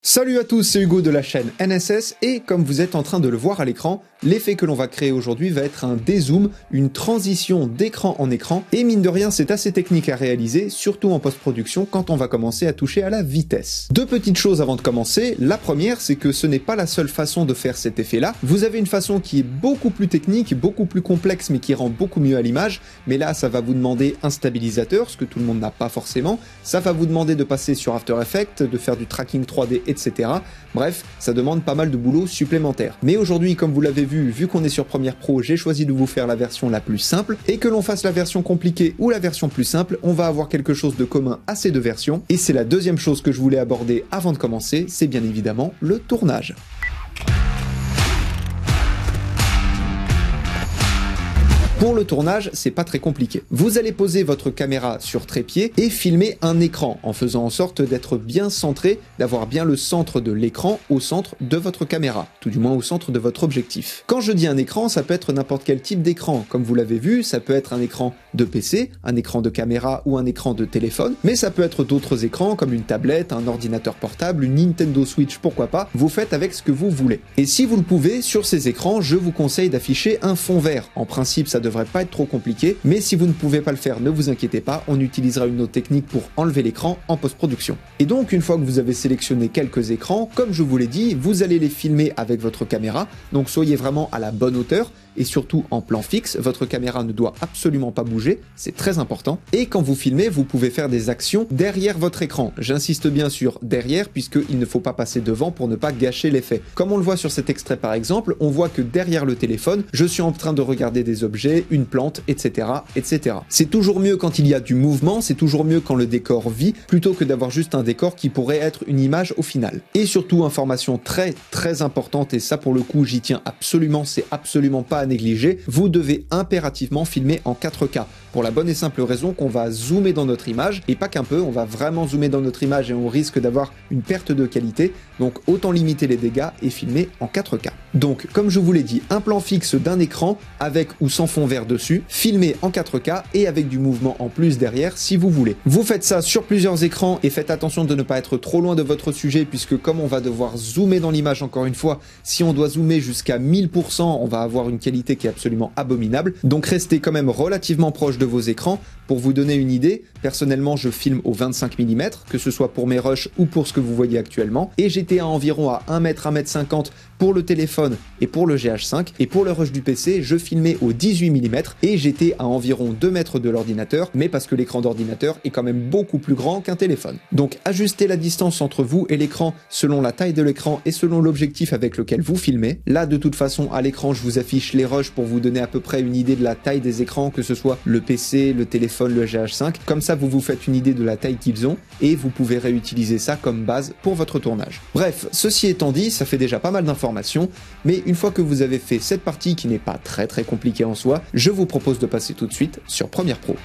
Salut à tous, c'est Hugo de la chaîne NSS et comme vous êtes en train de le voir à l'écran, l'effet que l'on va créer aujourd'hui va être un dézoom, une transition d'écran en écran et mine de rien c'est assez technique à réaliser, surtout en post-production quand on va commencer à toucher à la vitesse. Deux petites choses avant de commencer, la première c'est que ce n'est pas la seule façon de faire cet effet là, vous avez une façon qui est beaucoup plus technique, beaucoup plus complexe mais qui rend beaucoup mieux à l'image, mais là ça va vous demander un stabilisateur, ce que tout le monde n'a pas forcément, ça va vous demander de passer sur After Effects, de faire du tracking 3D, etc. Bref, ça demande pas mal de boulot supplémentaire. Mais aujourd'hui, comme vous l'avez vu qu'on est sur Premiere Pro, j'ai choisi de vous faire la version la plus simple, et que l'on fasse la version compliquée ou la version plus simple, on va avoir quelque chose de commun à ces deux versions, et c'est la deuxième chose que je voulais aborder avant de commencer, c'est bien évidemment le tournage. Pour le tournage, c'est pas très compliqué. Vous allez poser votre caméra sur trépied et filmer un écran en faisant en sorte d'être bien centré, d'avoir bien le centre de l'écran au centre de votre caméra, tout du moins au centre de votre objectif. Quand je dis un écran, ça peut être n'importe quel type d'écran. Comme vous l'avez vu, ça peut être un écran de PC, un écran de caméra ou un écran de téléphone, mais ça peut être d'autres écrans comme une tablette, un ordinateur portable, une Nintendo Switch, pourquoi pas, vous faites avec ce que vous voulez. Et si vous le pouvez, sur ces écrans, je vous conseille d'afficher un fond vert. En principe, ça devrait pas être trop compliqué, mais si vous ne pouvez pas le faire, ne vous inquiétez pas, on utilisera une autre technique pour enlever l'écran en post-production. Et donc, une fois que vous avez sélectionné quelques écrans, comme je vous l'ai dit, vous allez les filmer avec votre caméra, donc soyez vraiment à la bonne hauteur, et surtout en plan fixe, votre caméra ne doit absolument pas bouger, c'est très important. Et quand vous filmez, vous pouvez faire des actions derrière votre écran. J'insiste bien sur derrière, puisqu'il ne faut pas passer devant pour ne pas gâcher l'effet. Comme on le voit sur cet extrait par exemple, on voit que derrière le téléphone, je suis en train de regarder des objets, une plante, etc., etc. C'est toujours mieux quand il y a du mouvement, c'est toujours mieux quand le décor vit, plutôt que d'avoir juste un décor qui pourrait être une image au final. Et surtout, information très importante, et ça pour le coup j'y tiens absolument, c'est absolument pas à négliger, vous devez impérativement filmer en 4K, pour la bonne et simple raison qu'on va zoomer dans notre image, et pas qu'un peu, on va vraiment zoomer dans notre image et on risque d'avoir une perte de qualité, donc autant limiter les dégâts et filmer en 4K. Donc, comme je vous l'ai dit, un plan fixe d'un écran, avec ou sans fond vert dessus, filmé en 4K et avec du mouvement en plus derrière si vous voulez. Vous faites ça sur plusieurs écrans et faites attention de ne pas être trop loin de votre sujet, puisque comme on va devoir zoomer dans l'image encore une fois, si on doit zoomer jusqu'à 1000%, on va avoir une qualité qui est absolument abominable, donc restez quand même relativement proche de vos écrans. Pour vous donner une idée, personnellement je filme au 25 mm, que ce soit pour mes rushs ou pour ce que vous voyez actuellement, et j'étais à environ à 1 m, 1,50 m pour le téléphone et pour le GH5, et pour le rush du PC, je filmais au 18 mm et j'étais à environ 2 mètres de l'ordinateur, mais parce que l'écran d'ordinateur est quand même beaucoup plus grand qu'un téléphone. Donc ajustez la distance entre vous et l'écran selon la taille de l'écran et selon l'objectif avec lequel vous filmez. Là de toute façon à l'écran je vous affiche les rushs pour vous donner à peu près une idée de la taille des écrans, que ce soit le PC, le téléphone, le GH5, comme ça vous vous faites une idée de la taille qu'ils ont et vous pouvez réutiliser ça comme base pour votre tournage. Bref, ceci étant dit, ça fait déjà pas mal d'informations, mais une fois que vous avez fait cette partie qui n'est pas très compliquée en soi, je vous propose de passer tout de suite sur Premiere Pro.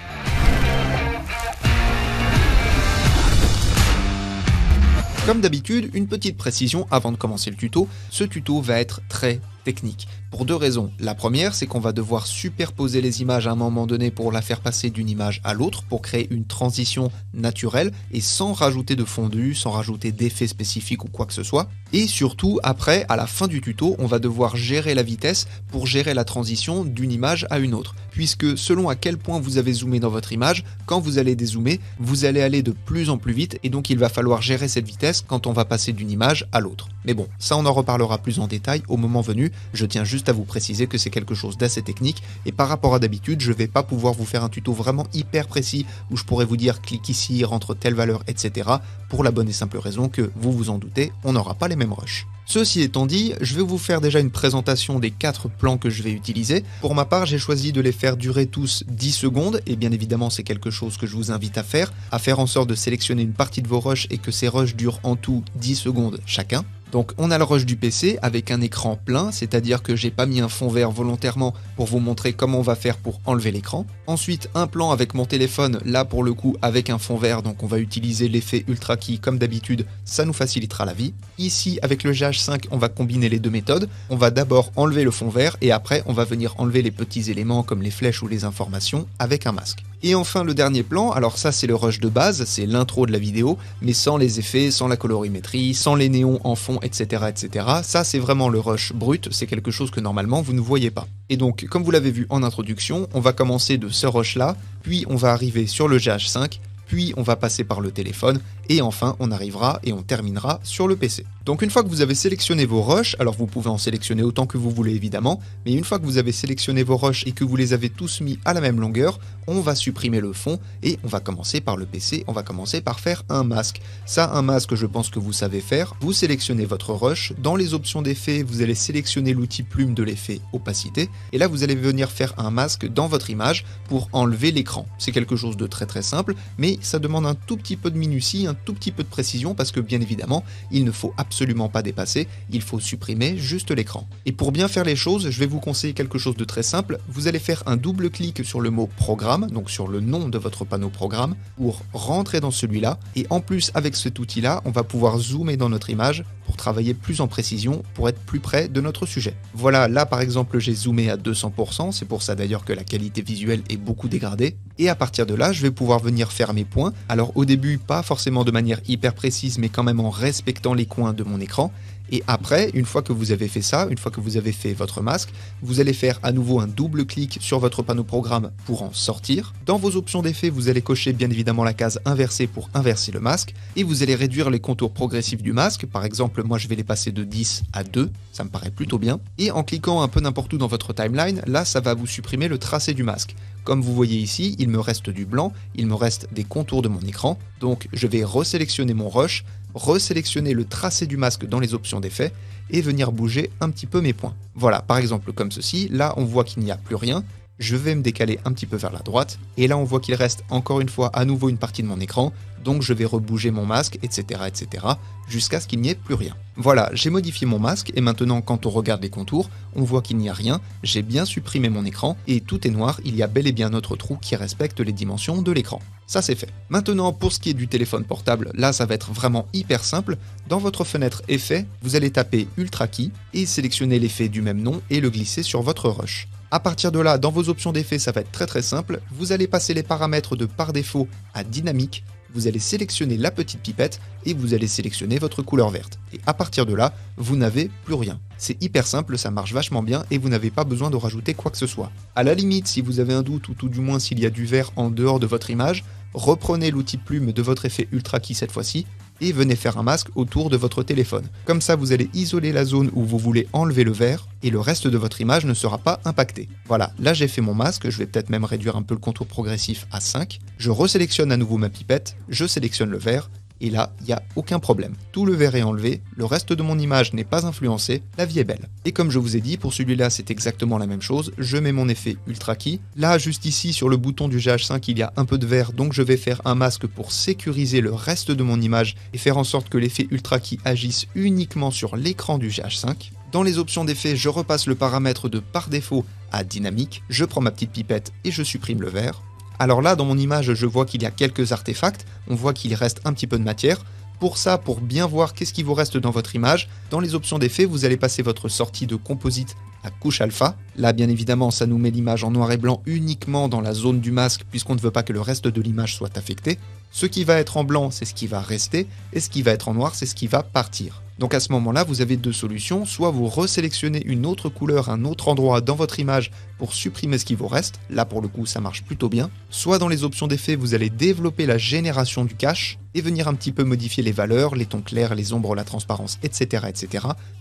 Comme d'habitude, une petite précision avant de commencer le tuto, ce tuto va être très technique. Pour deux raisons. La première, c'est qu'on va devoir superposer les images à un moment donné pour la faire passer d'une image à l'autre, pour créer une transition naturelle et sans rajouter de fondu, sans rajouter d'effets spécifiques ou quoi que ce soit. Et surtout, après, à la fin du tuto, on va devoir gérer la vitesse pour gérer la transition d'une image à une autre. Puisque selon à quel point vous avez zoomé dans votre image, quand vous allez dézoomer, vous allez aller de plus en plus vite et donc il va falloir gérer cette vitesse quand on va passer d'une image à l'autre. Mais bon, ça on en reparlera plus en détail au moment venu, je tiens juste à vous préciser que c'est quelque chose d'assez technique et par rapport à d'habitude, je vais pas pouvoir vous faire un tuto vraiment hyper précis où je pourrais vous dire clique ici, rentre telle valeur, etc. pour la bonne et simple raison que, vous vous en doutez, on n'aura pas les mêmes rushs. Ceci étant dit, je vais vous faire déjà une présentation des 4 plans que je vais utiliser. Pour ma part, j'ai choisi de les faire durer tous 10 secondes, et bien évidemment c'est quelque chose que je vous invite à faire en sorte de sélectionner une partie de vos rushs et que ces rushs durent en tout 10 secondes chacun. Donc on a le rush du PC avec un écran plein, c'est-à-dire que j'ai pas mis un fond vert volontairement pour vous montrer comment on va faire pour enlever l'écran. Ensuite un plan avec mon téléphone, là pour le coup avec un fond vert, donc on va utiliser l'effet Ultra Key comme d'habitude, ça nous facilitera la vie. Ici avec le GH5 on va combiner les deux méthodes, on va d'abord enlever le fond vert et après on va venir enlever les petits éléments comme les flèches ou les informations avec un masque. Et enfin le dernier plan, alors ça c'est le rush de base, c'est l'intro de la vidéo, mais sans les effets, sans la colorimétrie, sans les néons en fond, etc. etc. Ça c'est vraiment le rush brut, c'est quelque chose que normalement vous ne voyez pas. Et donc comme vous l'avez vu en introduction, on va commencer de ce rush là, puis on va arriver sur le GH5, puis on va passer par le téléphone, et enfin on arrivera et on terminera sur le PC. Donc une fois que vous avez sélectionné vos rushs, alors vous pouvez en sélectionner autant que vous voulez évidemment, mais une fois que vous avez sélectionné vos rushs et que vous les avez tous mis à la même longueur, on va supprimer le fond et on va commencer par le PC, on va commencer par faire un masque. Ça, un masque, je pense que vous savez faire. Vous sélectionnez votre rush, dans les options d'effet, vous allez sélectionner l'outil plume de l'effet opacité, et là vous allez venir faire un masque dans votre image pour enlever l'écran. C'est quelque chose de très très simple, mais ça demande un tout petit peu de minutie, un tout petit peu de précision, parce que bien évidemment, il ne faut absolument pas dépasser, il faut supprimer juste l'écran. Et pour bien faire les choses, je vais vous conseiller quelque chose de très simple, vous allez faire un double clic sur le mot programme, donc sur le nom de votre panneau programme, pour rentrer dans celui-là, et en plus avec cet outil-là, on va pouvoir zoomer dans notre image pour travailler plus en précision, pour être plus près de notre sujet. Voilà, là par exemple j'ai zoomé à 200%, c'est pour ça d'ailleurs que la qualité visuelle est beaucoup dégradée, et à partir de là, je vais pouvoir venir faire mes points. Alors au début, pas forcément de manière hyper précise, mais quand même en respectant les coins de mon écran. Et après, une fois que vous avez fait ça, une fois que vous avez fait votre masque, vous allez faire à nouveau un double clic sur votre panneau programme pour en sortir. Dans vos options d'effet, vous allez cocher bien évidemment la case inversée pour inverser le masque, et vous allez réduire les contours progressifs du masque. Par exemple, moi je vais les passer de 10 à 2, ça me paraît plutôt bien. Et en cliquant un peu n'importe où dans votre timeline, là ça va vous supprimer le tracé du masque. Comme vous voyez ici, il me reste du blanc, il me reste des contours de mon écran, donc je vais resélectionner mon rush, resélectionner le tracé du masque dans les options d'effet et venir bouger un petit peu mes points. Voilà, par exemple comme ceci, là on voit qu'il n'y a plus rien, je vais me décaler un petit peu vers la droite, et là on voit qu'il reste encore une fois à nouveau une partie de mon écran, donc je vais rebouger mon masque, etc. etc. jusqu'à ce qu'il n'y ait plus rien. Voilà, j'ai modifié mon masque, et maintenant quand on regarde les contours, on voit qu'il n'y a rien, j'ai bien supprimé mon écran, et tout est noir, il y a bel et bien notre trou qui respecte les dimensions de l'écran. Ça c'est fait. Maintenant pour ce qui est du téléphone portable, là ça va être vraiment hyper simple. Dans votre fenêtre effet, vous allez taper Ultra Key, et sélectionner l'effet du même nom, et le glisser sur votre rush. À partir de là, dans vos options d'effet, ça va être très très simple. Vous allez passer les paramètres de par défaut à dynamique. Vous allez sélectionner la petite pipette et vous allez sélectionner votre couleur verte. Et à partir de là, vous n'avez plus rien. C'est hyper simple, ça marche vachement bien et vous n'avez pas besoin de rajouter quoi que ce soit. À la limite, si vous avez un doute ou tout du moins s'il y a du vert en dehors de votre image, reprenez l'outil plume de votre effet Ultra Key cette fois-ci et venez faire un masque autour de votre téléphone. Comme ça, vous allez isoler la zone où vous voulez enlever le vert et le reste de votre image ne sera pas impacté. Voilà, là j'ai fait mon masque, je vais peut-être même réduire un peu le contour progressif à 5. Je resélectionne à nouveau ma pipette, je sélectionne le vert, et là, il n'y a aucun problème. Tout le vert est enlevé, le reste de mon image n'est pas influencé, la vie est belle. Et comme je vous ai dit, pour celui-là, c'est exactement la même chose, je mets mon effet Ultra Key. Là, juste ici, sur le bouton du GH5, il y a un peu de vert, donc je vais faire un masque pour sécuriser le reste de mon image et faire en sorte que l'effet Ultra Key agisse uniquement sur l'écran du GH5. Dans les options d'effet, je repasse le paramètre de par défaut à dynamique, je prends ma petite pipette et je supprime le vert. Alors là, dans mon image, je vois qu'il y a quelques artefacts, on voit qu'il reste un petit peu de matière. Pour ça, pour bien voir qu'est-ce qui vous reste dans votre image, dans les options d'effet, vous allez passer votre sortie de composite à couche alpha. Là, bien évidemment, ça nous met l'image en noir et blanc uniquement dans la zone du masque, puisqu'on ne veut pas que le reste de l'image soit affecté. Ce qui va être en blanc, c'est ce qui va rester, et ce qui va être en noir, c'est ce qui va partir. Donc à ce moment-là, vous avez deux solutions, soit vous resélectionnez une autre couleur, un autre endroit dans votre image pour supprimer ce qui vous reste, là pour le coup ça marche plutôt bien, soit dans les options d'effet, vous allez développer la génération du cache et venir un petit peu modifier les valeurs, les tons clairs, les ombres, la transparence, etc.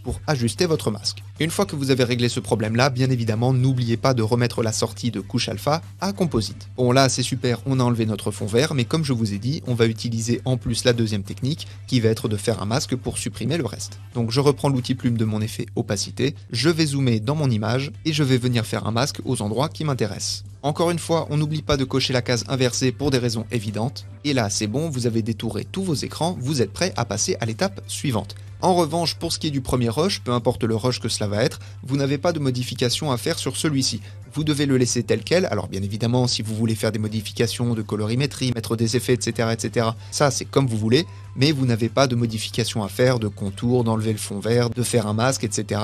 pour ajuster votre masque. Une fois que vous avez réglé ce problème-là, bien évidemment, n'oubliez pas de remettre la sortie de couche alpha à composite. Bon là c'est super, on a enlevé notre fond vert, mais comme je vous ai dit, on va utiliser en plus la deuxième technique, qui va être de faire un masque pour supprimer le reste. Donc je reprends l'outil plume de mon effet opacité, je vais zoomer dans mon image, et je vais venir faire un masque aux endroits qui m'intéressent. Encore une fois, on n'oublie pas de cocher la case inversée pour des raisons évidentes. Et là, c'est bon, vous avez détouré tous vos écrans, vous êtes prêt à passer à l'étape suivante. En revanche, pour ce qui est du premier rush, peu importe le rush que cela va être, vous n'avez pas de modification à faire sur celui-ci. Vous devez le laisser tel quel. Alors bien évidemment, si vous voulez faire des modifications de colorimétrie, mettre des effets, etc., ça c'est comme vous voulez, mais vous n'avez pas de modification à faire, de contour, d'enlever le fond vert, de faire un masque, etc.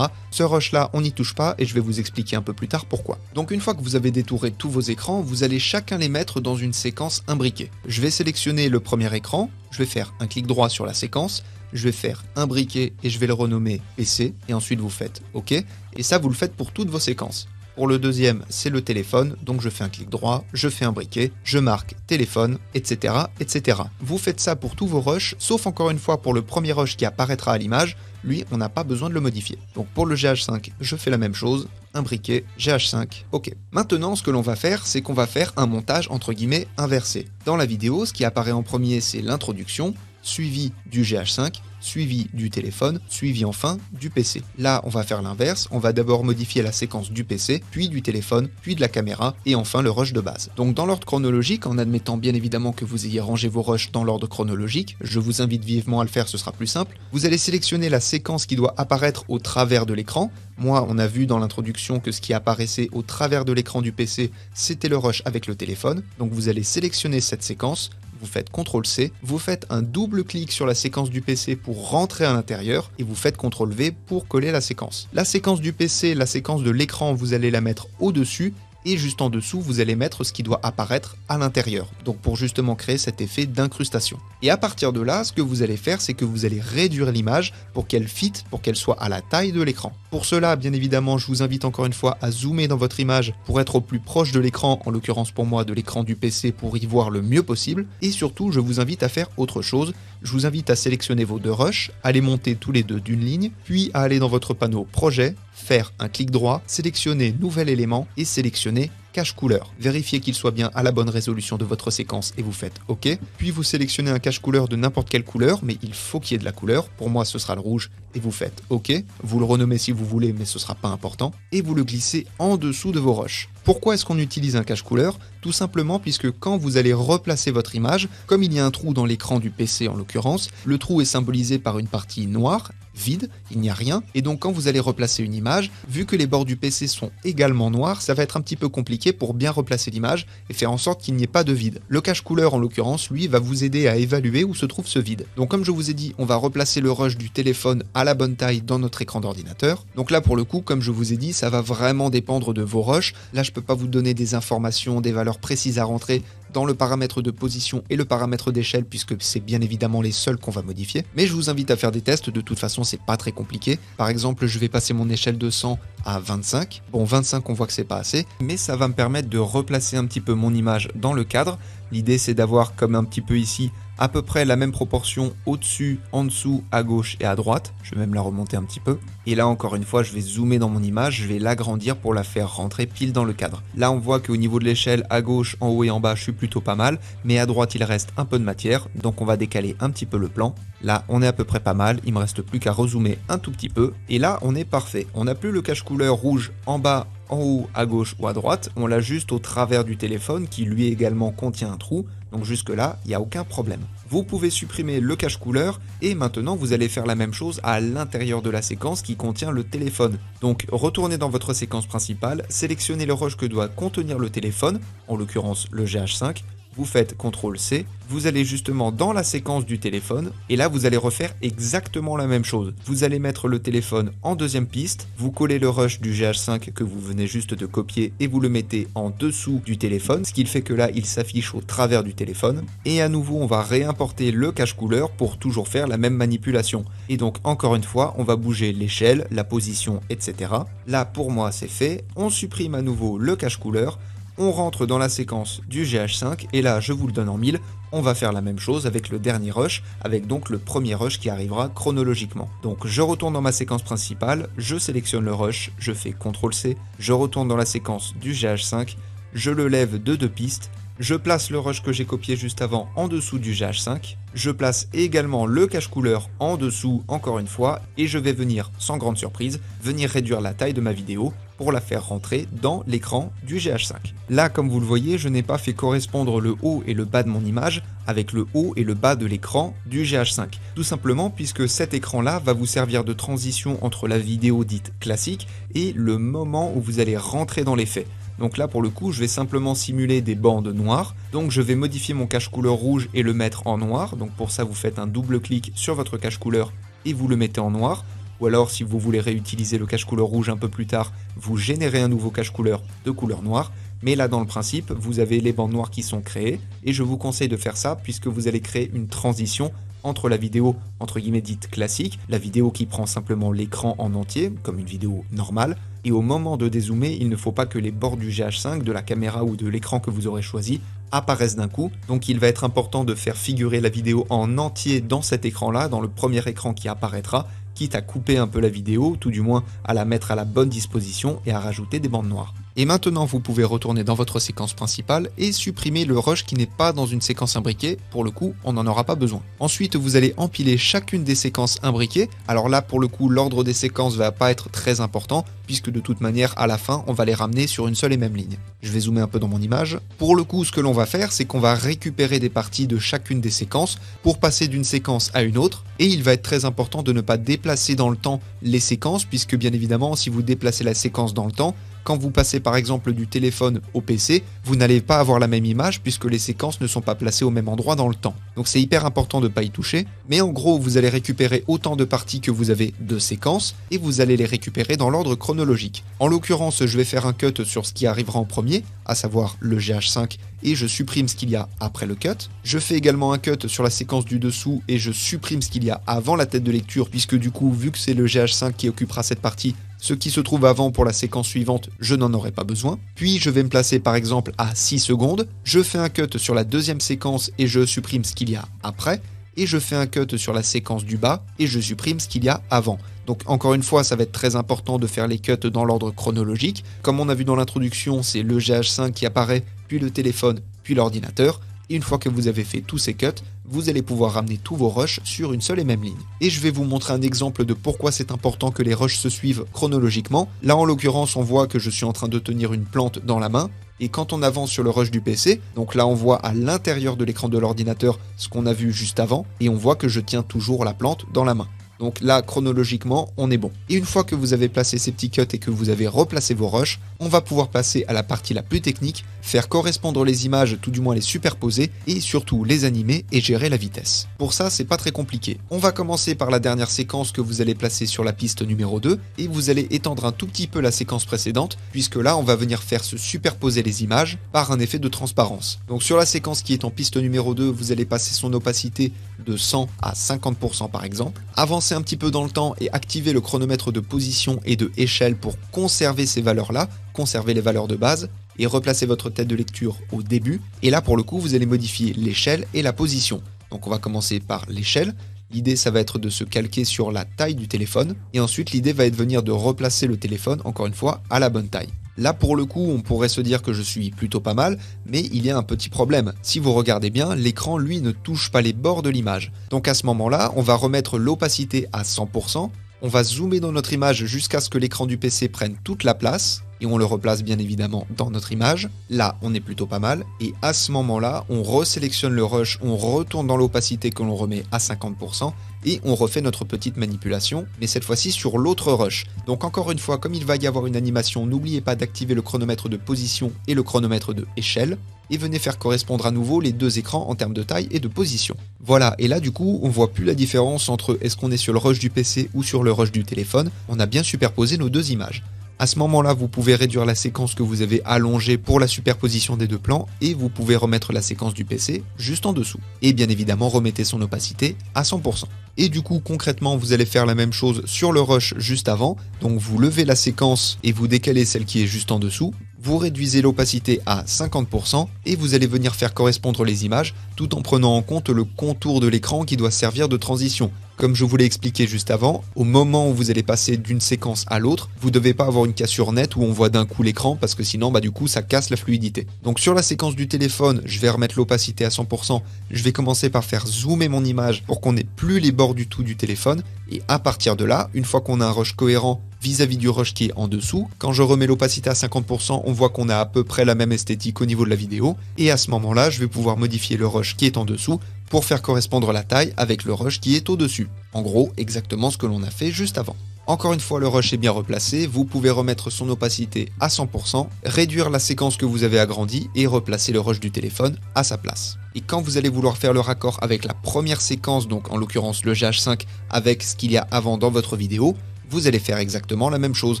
Ce rush-là, on n'y touche pas et je vais vous expliquer un peu plus tard pourquoi. Donc une fois que vous avez détourer tous vos écrans, vous allez chacun les mettre dans une séquence imbriquée. Je vais sélectionner le premier écran, je vais faire un clic droit sur la séquence, je vais faire imbriquer et je vais le renommer PC, et ensuite vous faites OK, et ça vous le faites pour toutes vos séquences. Pour le deuxième, c'est le téléphone, donc je fais un clic droit, je fais imbriquer, je marque téléphone, etc., etc. Vous faites ça pour tous vos rushs, sauf encore une fois pour le premier rush qui apparaîtra à l'image, lui, on n'a pas besoin de le modifier. Donc pour le GH5, je fais la même chose, imbriqué, GH5, OK. Maintenant, ce que l'on va faire, c'est qu'on va faire un montage entre guillemets inversé. Dans la vidéo, ce qui apparaît en premier, c'est l'introduction, suivi du GH5, suivi du téléphone, suivi enfin du PC. Là, on va faire l'inverse, on va d'abord modifier la séquence du PC, puis du téléphone, puis de la caméra, et enfin le rush de base. Donc dans l'ordre chronologique, en admettant bien évidemment que vous ayez rangé vos rushs dans l'ordre chronologique, je vous invite vivement à le faire, ce sera plus simple, vous allez sélectionner la séquence qui doit apparaître au travers de l'écran. Moi, on a vu dans l'introduction que ce qui apparaissait au travers de l'écran du PC, c'était le rush avec le téléphone, donc vous allez sélectionner cette séquence, vous faites CTRL-C, vous faites un double clic sur la séquence du PC pour rentrer à l'intérieur et vous faites CTRL-V pour coller la séquence. La séquence du PC, la séquence de l'écran, vous allez la mettre au-dessus et juste en dessous, vous allez mettre ce qui doit apparaître à l'intérieur, donc pour justement créer cet effet d'incrustation. Et à partir de là, ce que vous allez faire, c'est que vous allez réduire l'image pour qu'elle fit, pour qu'elle soit à la taille de l'écran. Pour cela, bien évidemment, je vous invite encore une fois à zoomer dans votre image pour être au plus proche de l'écran, en l'occurrence pour moi de l'écran du PC pour y voir le mieux possible. Et surtout, je vous invite à faire autre chose. Je vous invite à sélectionner vos deux rushs, à les monter tous les deux d'une ligne, puis à aller dans votre panneau Projet, faire un clic droit, sélectionner Nouvel élément et sélectionner Cache couleur. Vérifiez qu'il soit bien à la bonne résolution de votre séquence et vous faites OK. Puis vous sélectionnez un cache couleur de n'importe quelle couleur, mais il faut qu'il y ait de la couleur. Pour moi, ce sera le rouge et vous faites OK. Vous le renommez si vous voulez, mais ce sera pas important. Et vous le glissez en dessous de vos rushs. Pourquoi est-ce qu'on utilise un cache couleur? Tout simplement puisque quand vous allez replacer votre image, comme il y a un trou dans l'écran du PC en l'occurrence, le trou est symbolisé par une partie noire, vide, il n'y a rien, et donc quand vous allez replacer une image, vu que les bords du PC sont également noirs, ça va être un petit peu compliqué pour bien replacer l'image et faire en sorte qu'il n'y ait pas de vide. Le cache couleur en l'occurrence, lui, va vous aider à évaluer où se trouve ce vide. Donc comme je vous ai dit, on va replacer le rush du téléphone à la bonne taille dans notre écran d'ordinateur. Donc là pour le coup, comme je vous ai dit, ça va vraiment dépendre de vos rushs. Là je peux pas vous donner des informations, des valeurs précises à rentrer dans le paramètre de position et le paramètre d'échelle puisque c'est bien évidemment les seuls qu'on va modifier. Mais je vous invite à faire des tests, de toute façon c'est pas très compliqué. Par exemple, je vais passer mon échelle de 100 à 25. Bon, 25 on voit que c'est pas assez, mais ça va me permettre de replacer un petit peu mon image dans le cadre. L'idée c'est d'avoir comme un petit peu ici à peu près la même proportion au-dessus, en dessous, à gauche et à droite. Je vais même la remonter un petit peu. Et là encore une fois, je vais zoomer dans mon image, je vais l'agrandir pour la faire rentrer pile dans le cadre. Là on voit qu'au niveau de l'échelle, à gauche, en haut et en bas, je suis plutôt pas mal, mais à droite il reste un peu de matière, donc on va décaler un petit peu le plan. Là on est à peu près pas mal, il me reste plus qu'à rezoomer un tout petit peu, et là on est parfait. On n'a plus le cache couleur rouge en bas, en haut, à gauche ou à droite, on l'a juste au travers du téléphone qui lui également contient un trou, donc jusque là il n'y a aucun problème. Vous pouvez supprimer le cache couleur et maintenant vous allez faire la même chose à l'intérieur de la séquence qui contient le téléphone. Donc retournez dans votre séquence principale, sélectionnez le rush que doit contenir le téléphone, en l'occurrence le GH5, vous faites CTRL-C, vous allez justement dans la séquence du téléphone, et là vous allez refaire exactement la même chose. Vous allez mettre le téléphone en deuxième piste, vous collez le rush du GH5 que vous venez juste de copier et vous le mettez en dessous du téléphone, ce qui fait que là il s'affiche au travers du téléphone, et à nouveau on va réimporter le cache couleur pour toujours faire la même manipulation. Et donc encore une fois, on va bouger l'échelle, la position, etc. Là pour moi c'est fait, on supprime à nouveau le cache couleur, on rentre dans la séquence du GH5 et là je vous le donne en 1000, on va faire la même chose avec le dernier rush, avec donc le premier rush qui arrivera chronologiquement. Donc je retourne dans ma séquence principale, je sélectionne le rush, je fais CTRL-C, je retourne dans la séquence du GH5, je le lève de 2 pistes, je place le rush que j'ai copié juste avant en dessous du GH5, je place également le cache couleur en dessous encore une fois et je vais venir, sans grande surprise, venir réduire la taille de ma vidéo pour la faire rentrer dans l'écran du GH5. Là, comme vous le voyez, je n'ai pas fait correspondre le haut et le bas de mon image avec le haut et le bas de l'écran du GH5. Tout simplement puisque cet écran-là va vous servir de transition entre la vidéo dite classique et le moment où vous allez rentrer dans l'effet. Donc là pour le coup je vais simplement simuler des bandes noires, donc je vais modifier mon cache couleur rouge et le mettre en noir, donc pour ça vous faites un double clic sur votre cache couleur et vous le mettez en noir, ou alors si vous voulez réutiliser le cache couleur rouge un peu plus tard, vous générez un nouveau cache couleur de couleur noire, Mais là, dans le principe, vous avez les bandes noires qui sont créées et je vous conseille de faire ça puisque vous allez créer une transition entre la vidéo entre guillemets dite classique, la vidéo qui prend simplement l'écran en entier, comme une vidéo normale, et au moment de dézoomer, il ne faut pas que les bords du GH5, de la caméra ou de l'écran que vous aurez choisi apparaissent d'un coup. Donc il va être important de faire figurer la vidéo en entier dans cet écran-là, dans le premier écran qui apparaîtra, quitte à couper un peu la vidéo, tout du moins à la mettre à la bonne disposition et à rajouter des bandes noires. Et maintenant vous pouvez retourner dans votre séquence principale et supprimer le rush qui n'est pas dans une séquence imbriquée, pour le coup on n'en aura pas besoin. Ensuite vous allez empiler chacune des séquences imbriquées, alors là pour le coup l'ordre des séquences va pas être très important, puisque de toute manière à la fin on va les ramener sur une seule et même ligne. Je vais zoomer un peu dans mon image. Pour le coup ce que l'on va faire c'est qu'on va récupérer des parties de chacune des séquences pour passer d'une séquence à une autre, et il va être très important de ne pas déplacer dans le temps les séquences, puisque bien évidemment si vous déplacez la séquence dans le temps, quand vous passez par exemple du téléphone au PC, vous n'allez pas avoir la même image puisque les séquences ne sont pas placées au même endroit dans le temps. Donc c'est hyper important de ne pas y toucher, mais en gros vous allez récupérer autant de parties que vous avez de séquences et vous allez les récupérer dans l'ordre chronologique. En l'occurrence, je vais faire un cut sur ce qui arrivera en premier, à savoir le GH5, et je supprime ce qu'il y a après le cut. Je fais également un cut sur la séquence du dessous et je supprime ce qu'il y a avant la tête de lecture, puisque du coup, vu que c'est le GH5 qui occupera cette partie, ce qui se trouve avant pour la séquence suivante, je n'en aurai pas besoin. Puis je vais me placer par exemple à 6 secondes, je fais un cut sur la deuxième séquence et je supprime ce qu'il y a après, et je fais un cut sur la séquence du bas et je supprime ce qu'il y a avant. Donc encore une fois, ça va être très important de faire les cuts dans l'ordre chronologique. Comme on a vu dans l'introduction, c'est le GH5 qui apparaît, puis le téléphone, puis l'ordinateur. Et une fois que vous avez fait tous ces cuts, vous allez pouvoir ramener tous vos rushs sur une seule et même ligne. Et je vais vous montrer un exemple de pourquoi c'est important que les rushs se suivent chronologiquement. Là en l'occurrence, on voit que je suis en train de tenir une plante dans la main. Et quand on avance sur le rush du PC, donc là on voit à l'intérieur de l'écran de l'ordinateur ce qu'on a vu juste avant, et on voit que je tiens toujours la plante dans la main. Donc là, chronologiquement, on est bon. Et une fois que vous avez placé ces petits cuts et que vous avez replacé vos rushs, on va pouvoir passer à la partie la plus technique, faire correspondre les images, tout du moins les superposer, et surtout les animer et gérer la vitesse. Pour ça, c'est pas très compliqué. On va commencer par la dernière séquence que vous allez placer sur la piste numéro 2, et vous allez étendre un tout petit peu la séquence précédente, puisque là, on va venir faire se superposer les images par un effet de transparence. Donc sur la séquence qui est en piste numéro 2, vous allez passer son opacité de 100 à 50% par exemple. Avancez un petit peu dans le temps et activer le chronomètre de position et de échelle pour conserver ces valeurs-là, conserver les valeurs de base, et replacer votre tête de lecture au début. Et là, pour le coup, vous allez modifier l'échelle et la position. Donc on va commencer par l'échelle. L'idée, ça va être de se calquer sur la taille du téléphone. Et ensuite, l'idée va être de venir de replacer le téléphone, encore une fois, à la bonne taille. Là, pour le coup, on pourrait se dire que je suis plutôt pas mal, mais il y a un petit problème. Si vous regardez bien, l'écran, lui, ne touche pas les bords de l'image. Donc à ce moment-là, on va remettre l'opacité à 100%, on va zoomer dans notre image jusqu'à ce que l'écran du PC prenne toute la place, et on le replace bien évidemment dans notre image. Là, on est plutôt pas mal, et à ce moment-là, on resélectionne le rush, on retourne dans l'opacité que l'on remet à 50%, et on refait notre petite manipulation, mais cette fois-ci sur l'autre rush. Donc encore une fois, comme il va y avoir une animation, n'oubliez pas d'activer le chronomètre de position et le chronomètre de échelle, et venez faire correspondre à nouveau les deux écrans en termes de taille et de position. Voilà, et là du coup, on voit plus la différence entre est-ce qu'on est sur le rush du PC ou sur le rush du téléphone, on a bien superposé nos deux images. À ce moment-là, vous pouvez réduire la séquence que vous avez allongée pour la superposition des deux plans et vous pouvez remettre la séquence du PC juste en dessous. Et bien évidemment, remettez son opacité à 100%. Et du coup, concrètement, vous allez faire la même chose sur le rush juste avant. Donc vous levez la séquence et vous décalez celle qui est juste en dessous. Vous réduisez l'opacité à 50% et vous allez venir faire correspondre les images tout en prenant en compte le contour de l'écran qui doit servir de transition. Comme je vous l'ai expliqué juste avant, au moment où vous allez passer d'une séquence à l'autre, vous ne devez pas avoir une cassure nette où on voit d'un coup l'écran parce que sinon du coup ça casse la fluidité. Donc sur la séquence du téléphone, je vais remettre l'opacité à 100%, je vais commencer par faire zoomer mon image pour qu'on n'ait plus les bords du tout du téléphone et à partir de là, une fois qu'on a un rush cohérent vis-à-vis du rush qui est en dessous, quand je remets l'opacité à 50%, on voit qu'on a à peu près la même esthétique au niveau de la vidéo et à ce moment-là, je vais pouvoir modifier le rush qui est en dessous pour faire correspondre la taille avec le rush qui est au-dessus. En gros, exactement ce que l'on a fait juste avant. Encore une fois, le rush est bien replacé, vous pouvez remettre son opacité à 100%, réduire la séquence que vous avez agrandie et replacer le rush du téléphone à sa place. Et quand vous allez vouloir faire le raccord avec la première séquence, donc en l'occurrence le GH5 avec ce qu'il y a avant dans votre vidéo, vous allez faire exactement la même chose.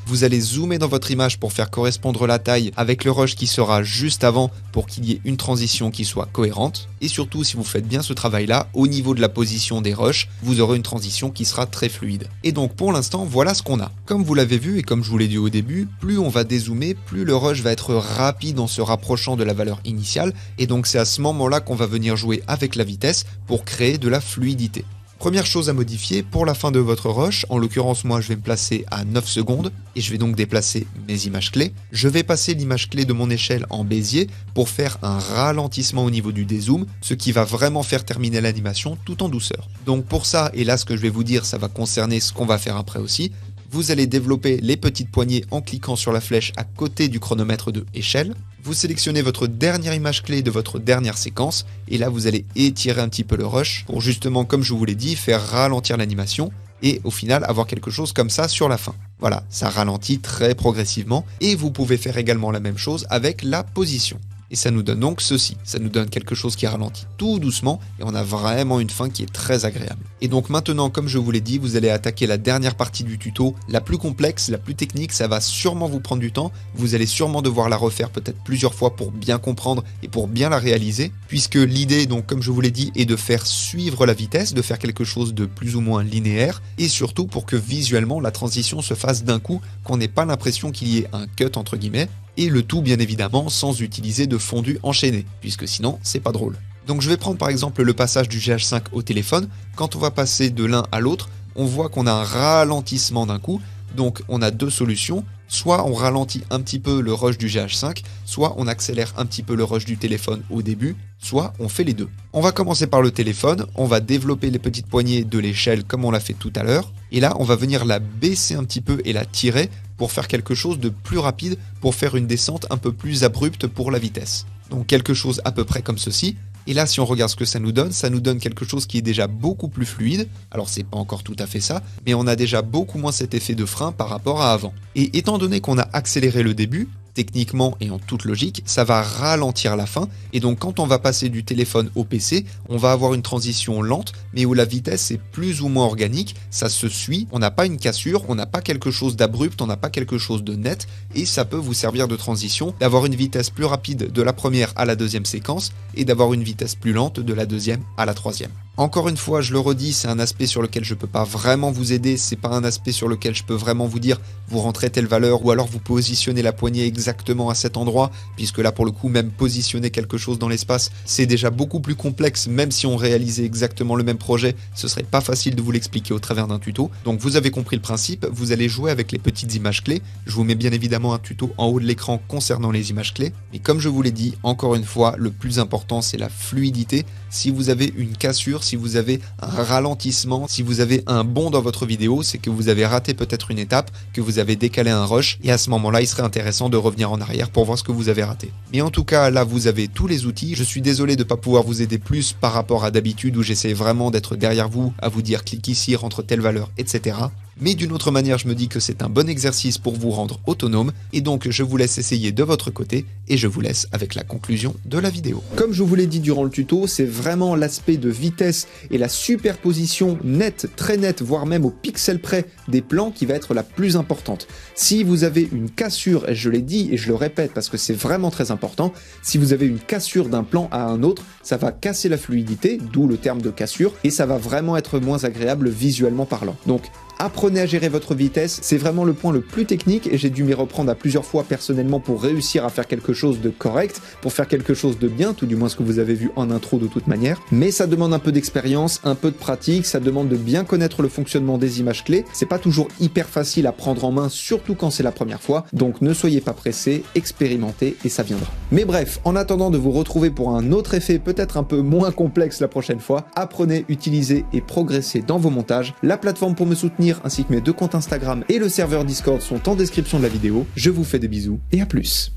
Vous allez zoomer dans votre image pour faire correspondre la taille avec le rush qui sera juste avant pour qu'il y ait une transition qui soit cohérente. Et surtout, si vous faites bien ce travail-là, au niveau de la position des rushs, vous aurez une transition qui sera très fluide. Et donc pour l'instant, voilà ce qu'on a. Comme vous l'avez vu et comme je vous l'ai dit au début, plus on va dézoomer, plus le rush va être rapide en se rapprochant de la valeur initiale. Et donc c'est à ce moment-là qu'on va venir jouer avec la vitesse pour créer de la fluidité. Première chose à modifier, pour la fin de votre rush, en l'occurrence moi je vais me placer à 9 secondes et je vais donc déplacer mes images clés. Je vais passer l'image clé de mon échelle en Bézier pour faire un ralentissement au niveau du dézoom, ce qui va vraiment faire terminer l'animation tout en douceur. Donc pour ça, et là ce que je vais vous dire, ça va concerner ce qu'on va faire après aussi, vous allez développer les petites poignées en cliquant sur la flèche à côté du chronomètre de échelle. Vous sélectionnez votre dernière image clé de votre dernière séquence et là vous allez étirer un petit peu le rush pour justement, comme je vous l'ai dit, faire ralentir l'animation et au final avoir quelque chose comme ça sur la fin. Voilà, ça ralentit très progressivement et vous pouvez faire également la même chose avec la position. Et ça nous donne donc ceci, ça nous donne quelque chose qui ralentit tout doucement et on a vraiment une fin qui est très agréable. Et donc maintenant, comme je vous l'ai dit, vous allez attaquer la dernière partie du tuto, la plus complexe, la plus technique, ça va sûrement vous prendre du temps, vous allez sûrement devoir la refaire peut-être plusieurs fois pour bien comprendre et pour bien la réaliser, puisque l'idée, donc comme je vous l'ai dit, est de faire suivre la vitesse, de faire quelque chose de plus ou moins linéaire, et surtout pour que visuellement la transition se fasse d'un coup, qu'on n'ait pas l'impression qu'il y ait un cut entre guillemets, et le tout bien évidemment sans utiliser de fondu enchaîné, puisque sinon c'est pas drôle. Donc je vais prendre par exemple le passage du GH5 au téléphone. Quand on va passer de l'un à l'autre, on voit qu'on a un ralentissement d'un coup, donc on a deux solutions. Soit on ralentit un petit peu le rush du GH5, soit on accélère un petit peu le rush du téléphone au début, soit on fait les deux. On va commencer par le téléphone, on va développer les petites poignées de l'échelle comme on l'a fait tout à l'heure, et là on va venir la baisser un petit peu et la tirer pour faire quelque chose de plus rapide, pour faire une descente un peu plus abrupte pour la vitesse. Donc quelque chose à peu près comme ceci. Et là, si on regarde ce que ça nous donne quelque chose qui est déjà beaucoup plus fluide. Alors, c'est pas encore tout à fait ça, mais on a déjà beaucoup moins cet effet de frein par rapport à avant. Et étant donné qu'on a accéléré le début, techniquement et en toute logique, ça va ralentir la fin. Et donc, quand on va passer du téléphone au PC, on va avoir une transition lente, mais où la vitesse est plus ou moins organique. Ça se suit, on n'a pas une cassure, on n'a pas quelque chose d'abrupt, on n'a pas quelque chose de net. Et ça peut vous servir de transition, d'avoir une vitesse plus rapide de la première à la deuxième séquence et d'avoir une vitesse plus lente de la deuxième à la troisième. Encore une fois, je le redis, c'est un aspect sur lequel je peux pas vraiment vous aider, c'est pas un aspect sur lequel je peux vraiment vous dire vous rentrez telle valeur ou alors vous positionnez la poignée exactement à cet endroit, puisque là pour le coup même positionner quelque chose dans l'espace c'est déjà beaucoup plus complexe. Même si on réalisait exactement le même projet, ce serait pas facile de vous l'expliquer au travers d'un tuto. Donc vous avez compris le principe, vous allez jouer avec les petites images clés. Je vous mets bien évidemment un tuto en haut de l'écran concernant les images clés, mais comme je vous l'ai dit, encore une fois, le plus important c'est la fluidité. Si vous avez une cassure, si vous avez un ralentissement, si vous avez un bond dans votre vidéo, c'est que vous avez raté peut-être une étape, que vous avez décalé un rush, et à ce moment-là, il serait intéressant de revenir en arrière pour voir ce que vous avez raté. Mais en tout cas, là, vous avez tous les outils. Je suis désolé de ne pas pouvoir vous aider plus par rapport à d'habitude où j'essaie vraiment d'être derrière vous, à vous dire clique ici, rentre telle valeur, etc. Mais d'une autre manière, je me dis que c'est un bon exercice pour vous rendre autonome, et donc je vous laisse essayer de votre côté, et je vous laisse avec la conclusion de la vidéo. Comme je vous l'ai dit durant le tuto, c'est vraiment l'aspect de vitesse et la superposition nette, très nette, voire même au pixel près des plans qui va être la plus importante. Si vous avez une cassure, et je l'ai dit et je le répète parce que c'est vraiment très important, si vous avez une cassure d'un plan à un autre, ça va casser la fluidité, d'où le terme de cassure, et ça va vraiment être moins agréable visuellement parlant. Donc, apprenez à gérer votre vitesse, c'est vraiment le point le plus technique et j'ai dû m'y reprendre à plusieurs fois personnellement pour réussir à faire quelque chose de correct, pour faire quelque chose de bien, tout du moins ce que vous avez vu en intro de toute manière. Mais ça demande un peu d'expérience, un peu de pratique, ça demande de bien connaître le fonctionnement des images clés. C'est pas toujours hyper facile à prendre en main, surtout quand c'est la première fois, donc ne soyez pas pressés, expérimentez et ça viendra. Mais bref, en attendant de vous retrouver pour un autre effet peut-être un peu moins complexe la prochaine fois, apprenez, utilisez et progressez dans vos montages. La plateforme pour me soutenir ainsi que mes 2 comptes Instagram et le serveur Discord sont en description de la vidéo. Je vous fais des bisous et à plus.